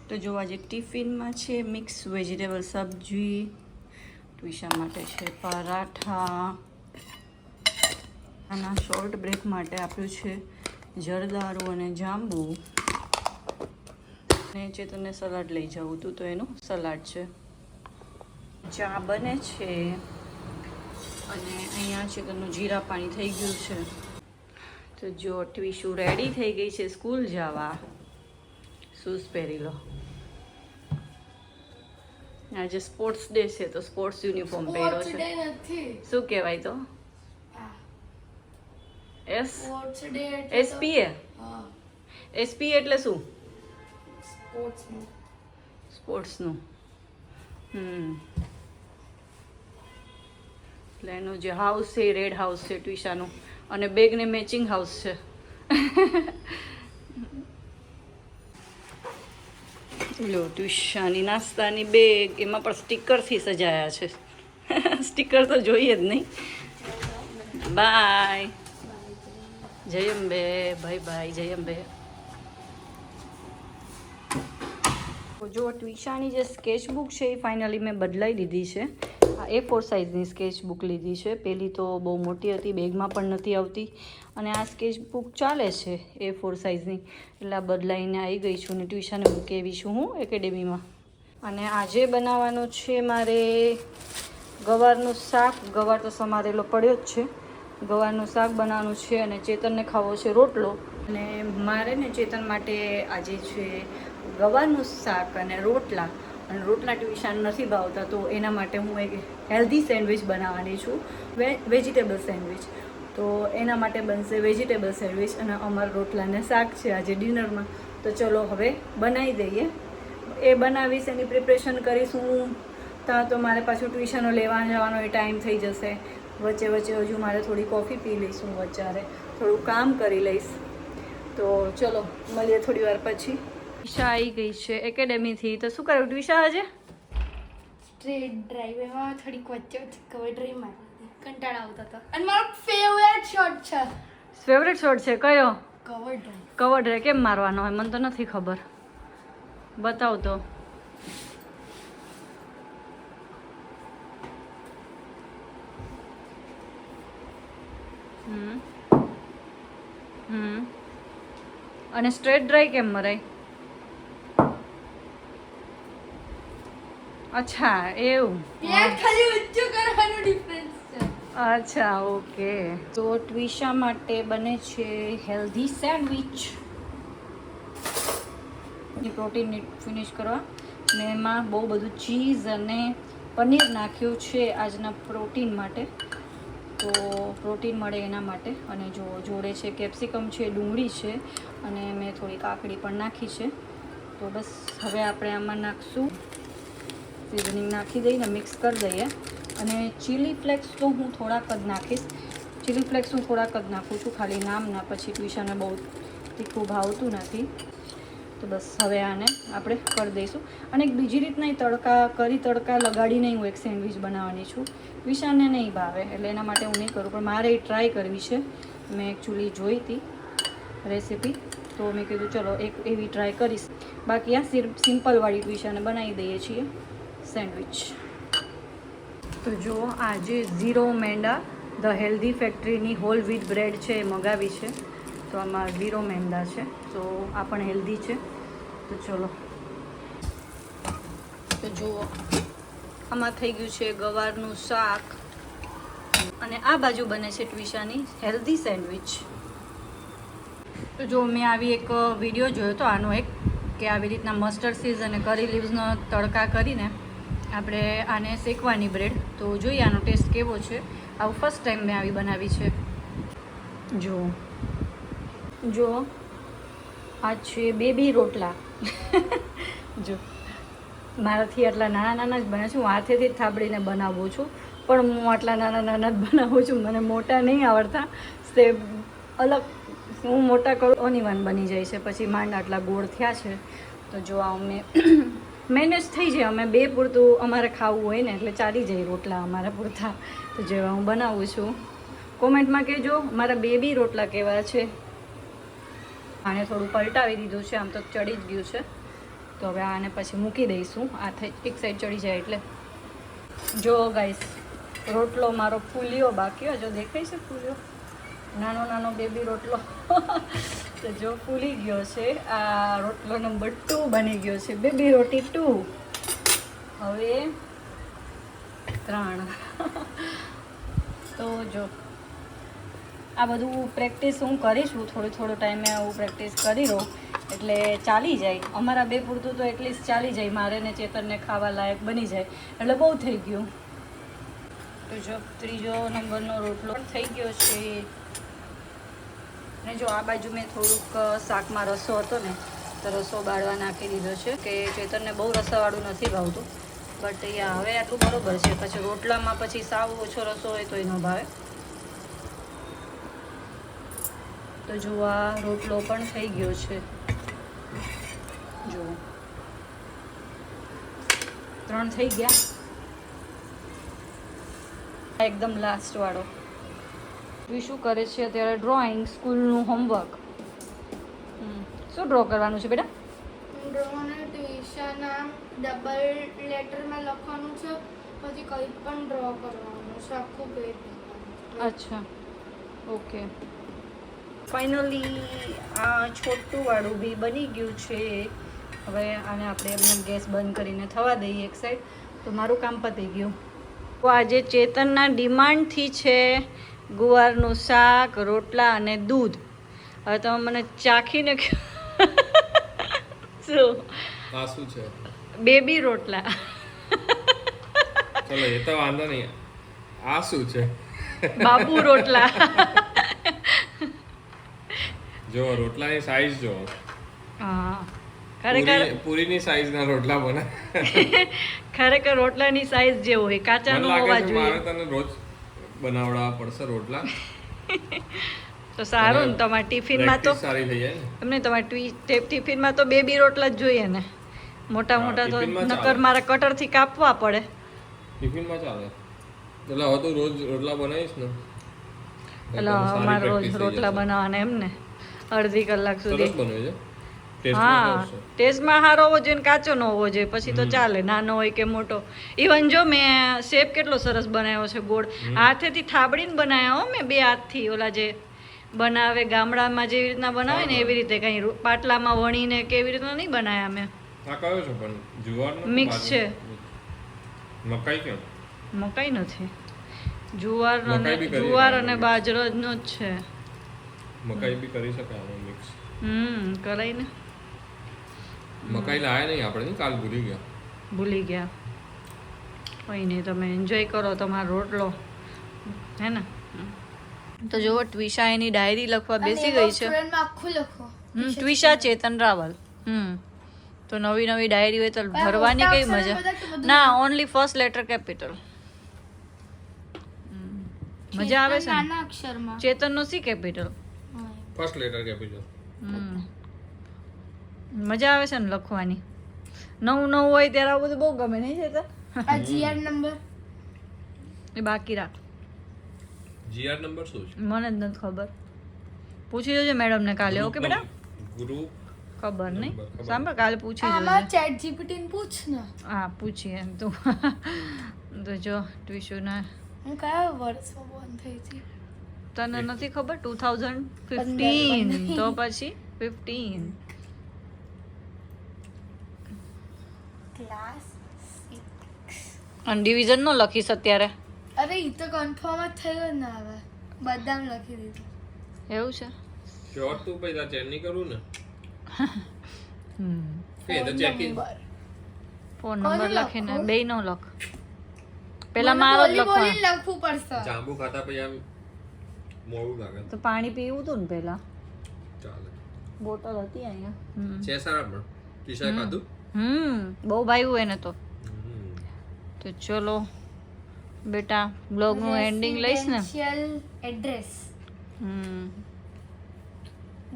તો જો આજે ટિફિનમાં છે મિક્સ વેજીટેબલ સબ્જી, ટ્વિશા માટે છે પરાઠા, આના શોર્ટ બ્રેક માટે આપ્યું છે જરદાળુ અને જાંબુ, અને ચેતનને સલાડ લઈ જવું હતું તો એનું સલાડ છે. ચા બને છે અને અહીંયા ચેતનનું જીરા પાણી થઈ ગયું છે. તો જો ટ્વિશુ રેડી થઈ ગઈ છે સ્કૂલ જવા. શૂઝ પહેરી લો. આજે સ્પોર્ટ્સ ડે છે તો સ્પોર્ટ્સ યુનિફોર્મ પહેર્યો છે. શું કહેવાય તો? એસપીએ. એસપી એટલે શું? સ્પોર્ટ્સનું. એટલે એનું જે હાઉસ છે એ રેડ હાઉસ છે ટ્વિશાનું, અને બેગને મેચિંગ હાઉસ છે. લો ટ્વિશાની નાસ્તાની બેગ, એમાં પણ સ્ટીકરથી સજાયા છે. સ્ટીકર તો જોઈએ જ નહીં. બાય જય અંબે. બાય બાય જય અંબે. જો ટ્વિશાની જે સ્કેચબુક છે એ ફાઇનલી મેં બદલાઈ લીધી છે. આ A4 સાઇઝની સ્કેચબુક લીધી છે. પહેલી તો બહુ મોટી હતી, બેગમાં પણ નથી આવતી, અને આ સ્કેચબુક ચાલે છે A4 સાઇઝની, એટલે આ બદલાઈને આવી ગઈ છું. અને ટ્યુશને મૂકી આવી છું હું એકેડેમીમાં. અને આજે બનાવવાનું છે મારે ગવારનું શાક. ગવાર તો સમારેલો પડ્યો જ છે. ગવારનું શાક બનાવવાનું છે અને ચેતનને ખાવો છે રોટલો. અને મારે ને ચેતન માટે આજે છે ગવારનું શાક અને રોટલા. અને રોટલા ટ્યુશન નથી ભાવતા તો એના માટે હું એક હેલ્ધી સેન્ડવિચ બનાવવાની છું, વેજીટેબલ સેન્ડવિચ. તો એના માટે બનશે વેજીટેબલ સેન્ડવિચ, અને અમારા રોટલાને શાક છે આજે ડિનરમાં. તો ચલો હવે બનાવી દઈએ. એ બનાવીશ, એની પ્રિપરેશન કરીશું. ત્યાં તો મારે પાછું ટ્યુશનો લેવા જવાનો એ ટાઈમ થઈ જશે. વચ્ચે વચ્ચે હજુ મારે થોડી કોફી પી લઈશું, વચ્ચે થોડું કામ કરી લઈશ. તો ચલો મળીએ થોડી વાર પછી. ટ્વિશા આવી ગઈ છે એકેડેમીથી. તો શું કર્યું ટ્વિશા આજે? Trade drive. એમાં થોડીક વચ્ચે વચ્ચે કવર ડ્રાઈવ મારી. કંટાળો આવતો હતો. અને મારો ફેવરેટ શોટ છે. ફેવરેટ શોટ છે કયો? Cover drive. કવર ડ્રાઈવ કેમ મારવાનો હોય? મને તો નથી ખબર, બતાવ તો. અને સ્ટ્રેટ ડ્રાઈવ કેમ મરાય? અચ્છા એવું. ખાલી ઊંચું કરવાનું ડિફરન્સ છે. અચ્છા ઓકે. તો ટ્વિશા માટે બને છે હેલ્ધી સેન્ડવિચ. પ્રોટીન ફિનિશ કરવા મેં એમાં બહુ બધું ચીઝ અને પનીર નાખ્યું છે આજના પ્રોટીન માટે. તો પ્રોટીન મળે એના માટે. અને જો જોડે છે કેપ્સિકમ છે, ડુંગળી છે, અને મેં થોડી કાકડી પણ નાખી છે. તો બસ હવે આપણે આમાં નાખશું, સિઝનિંગ નાખી દઈને મિક્સ કરી દઈએ. અને ચીલી ફ્લેક્સ તો હું થોડાક જ નાખીશ. ચીલી ફ્લેક્સ હું થોડાક જ નાખું છું, ખાલી નામના. પછી ટ્વિશાને બહુ તીખું ભાવતું નથી. તો બસ હવે આને આપણે કરી દઈશું. અને એક બીજી રીતના તડકા લગાડીને હું એક સેન્ડવિચ બનાવવાની છું. ટ્વિશાને નહીં ભાવે એટલે એના માટે હું નહીં કરું, પણ મારે એ ટ્રાય કરવી છે. મેં એકચ્યુઅલી જોઈ હતી રેસીપી, તો મેં કીધું ચલો એક એવી ટ્રાય કરીશ. બાકી આ સિમ્પલવાળી ટ્વિશાને બનાવી દઈએ છીએ સેન્ડવિચ. તો જો આજે ઝીરો મેંદા ધ હેલ્ધી ફેક્ટરીની હોલ વ્હીટ બ્રેડ છે એ મગાવી છે. તો આમાં 0 મેંદા છે, તો આ પણ હેલ્ધી છે. તો ચલો. તો જુઓ આમાં થઈ ગયું છે ગવારનું શાક, અને આ બાજુ બને છે ટ્વિશાની હેલ્ધી સેન્ડવિચ. તો જો મેં આવી એક વિડીયો જોયો હતો આનો એક, કે આવી રીતના મસ્ટર્ડ સીઝ અને કરી લીવ્સનો તડકા કરીને આપણે આને શેકવાની બ્રેડ. તો જોઈએ આનો ટેસ્ટ કેવો છે. આવું ફર્સ્ટ ટાઈમ મેં આવી બનાવી છે. જો આ છે બેબી રોટલા. જો મારાથી આટલા નાના જ બને છે. હું હાથેથી જ થાબડીને બનાવું છું, પણ હું આટલા નાના જ બનાવું છું. મને મોટા નહીં આવડતા. તે અલગ હું મોટા કરું ઓનીવાન બની જાય છે. પછી માંડ આટલા ગોળ થયા છે. તો જો આ અમે મેનેજ થઈ જાય. અમે બે પૂરતું અમારે ખાવું હોય ને એટલે ચાલી જાય રોટલા અમારા પૂરતા. તો જેવા હું બનાવું છું. કોમેન્ટમાં કહેજો મારા બેબી રોટલા કેવા છે. આને થોડું પલટાવી દીધું છે, આમ તો ચડી જ ગયું છે. તો હવે આને પછી મૂકી દઈશું. આ થઈ એક સાઈડ ચડી જાય એટલે. જો ગાઈસ રોટલો મારો ફૂલ્યો બાકી જો દેખાય છે ફૂલ્યો નાનો નાનો બેબી રોટલો તો જો ફૂલી ગયો છે. આ રોટલો નંબર 2 બની ગયો છે, બેબી રોટી 2. હવે 3 તો જો આ બધું પ્રેક્ટિસ હું કરીશું થોડો ટાઈમે આવું પ્રેક્ટિસ કરી રહું એટલે ચાલી જાય. અમારા બે પૂરતું તો એટલીસ્ટ ચાલી જાય, મારે ને ચેતનને ખાવા લાયક બની જાય એટલે બહુ થઈ ગયું. તો જો 3જો નંબરનો રોટલો પણ થઈ ગયો છે. અને જો આ બાજુ મેં થોડુંક શાકમાં રસો હતો ને તો રસો બાળવા નાખી દીધો છે કે ચેતનને બહુ રસાવાળું નથી ભાવતું, બટ યા હવે આટલું બરોબર છે. પછી રોટલામાં પછી સાવ ઓછો રસો હોય તોય ન ભાવે. તો જો આ રોટલો પણ થઈ ગયો છે. જો 3 થઈ ગયા. એકદમ લાસ્ટ વાળો શું કરે છે અત્યારે? ડ્રોઈંગ, સ્કૂલનું હોમવર્ક. શું ડ્રો કરવાનું છે બેટા? ડ્રોને ટ્યુશન ડબલ લેટરમાં લખવાનું છે, પછી કંઈ પણ ડ્રો કરવાનું છે આખું પેજ. અચ્છા, ઓકે. ફાઇનલી આ છોટું વાળું બી બની ગયું છે. હવે આને આપણે એમને ગેસ બંધ કરીને થવા દઈએ એક સાઈડ, તો મારું કામ પતી ગયું. તો આજે ચેતનના ડિમાન્ડથી છે ગુવારનું શાક, રોટલા અને દૂધ. હવે તમે મને ચાખીને શું આ શું છે? બેબી રોટલા. ચલો એ તો વાંધો નહીં. આ શું છે? બાબુ રોટલા. જો રોટલાની સાઈઝ જો. હા ખરેખર પૂરીની સાઈઝના રોટલા બને. ખરેખર રોટલાની સાઈઝ જે હોય કાચા મને નો લાગે હોવા છે જોઈએ. મારે તને રોજ બનાવડાવવા પડશે રોટલા. તો સારું ને તમારા ટિફિનમાં તો Practice સારી થઈ જાય ને. એમને તમારા ટિફિનમાં તો બેબી રોટલા જ જોઈએ ને. મોટા મોટા તો ટિફિનમાં નકર ચાલે. મારા કટરથી કાપવા પડે. ટિફિનમાં ચાલે. એટલે હવે તો રોજ રોટલા બનાવીશ ને. એટલે અમારે રોજ રોટલા બનાવવાના એમ ને અડધી કલાક સરસ સુધી. બને છે. ટેસ્ટમાં હા સરસ છે. ટેસ્ટમાં સારો હોવો જોઈએ ને કાચો ન હોવો જોઈએ, પછી તો ચાલે, નાનો હોય કે મોટો. ઇવન જો મેં શેપ કેટલો સરસ બનાવ્યો છે ગોળ, હાથેથી થાબડીને બનાવ્યો મેં, 2 હાથથી. ઓલા જે બનાવે ગામડામાં જેવી રીતના બનાવે ને એવી રીતે, કઈ પાટલામાં વણીને કેવી રીતના નહીં બનાવ્યા મેં. આ કયો છે પણ? જુવારનો કે મિક્સ છે. બાજરો? મકાઈ કેમ? મકાઈ નથી, જુવાર મકાઈ બી કરી જુવાર શકાય અને mix. બાજરાનો જ છે. મકાઈ બી કરી શકાય આમાં મિક્સ. કરાય ને. મકાઈ લાયા નહીં આપણે, નહીં કાલ ભૂલી ગયા. ભૂલી ગયા. કંઈ નહીં, તમે એન્જોય કરો તમારો રોટલો, હે ને. તો જુઓ ટ્વિશા એની ડાયરી લખવા બેસી ગઈ છે. સ્ટુડન્ટમાં આખું લખો. ટ્વિશા ચેતન રાવલ. તો નવી નવી ડાયરી હોય તો ભરવાની કઈ મોટા મજા. અક્ષરો બધા કે બધું ના, ઓનલી ફર્સ્ટ લેટર કેપિટલ. મજા આવે છે ને? નાના અક્ષરમાં. ચેતનનો C capital. First letter capital. મજા આવે છે ને લખવાની. નવું હોય ત્યારે આવું બધું બહુ ગમે નહીં ચેતન? આ જીઆર નંબર એ બાકી રાખ, જીઆર નંબર શું છે? મને જ નથી ખબર. પૂછી જોજે મેડમને કાલે. ઓકે બેટા? ગ્રુપ ખબર નહીં, ખબર. સાંભળ કાલે પૂછી આમાં જોજે. ચેટ જીપીટી ને પૂછ ને. હા પૂછીએ એમ તો. તો જો ટ્યુશનના હું કયા વર્ષમાં બંધ થઈ હતી? તને નથી ખબર? 2015. તો પછી 15. ક્લાસ અને ડિવિઝન નો લખીશ અત્યારે. અરે ઈ તો કન્ફર્મ જ થયું ને. હવે બદામ લખી દીધું. એવું છે? શોર્ટ તું પૈસા ચેક નહીં કરું ને. હમ. એ તો ચેકિંગ. ફોન કોનો નંબર લખો? લખીને બેયનો લખ. પેલા મને મારો જ બોલી લખવાનો. બોલીને લખવું પડશે. જાંબુ ખાતા પછી આમ મોડું લાગે. તો પાણી પીવું હતું ને પેલા. ચાલે. બોટલ હતી અહીંયા. છે સારા પણ ટીશા ખાધું. બહુ ભાવ્યું એને તો. હમ. તો ચલો બેટા, બ્લોગનું એન્ડિંગ લઈશ ને. Residential address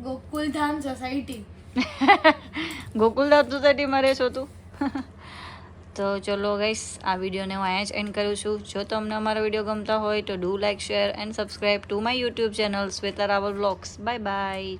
Gokuldham society. Gokuldham સોસાયટીમાં રહેશો તું? તો ચલો ગાઈસ, આ વિડીયોને હું અહીંયા જ એન્ડ કરું છું. જો તમને અમારો વિડીયો ગમતા હોય તો do like, share and subscribe to my YouTube channel Shweta Raval vlogs. Bye by.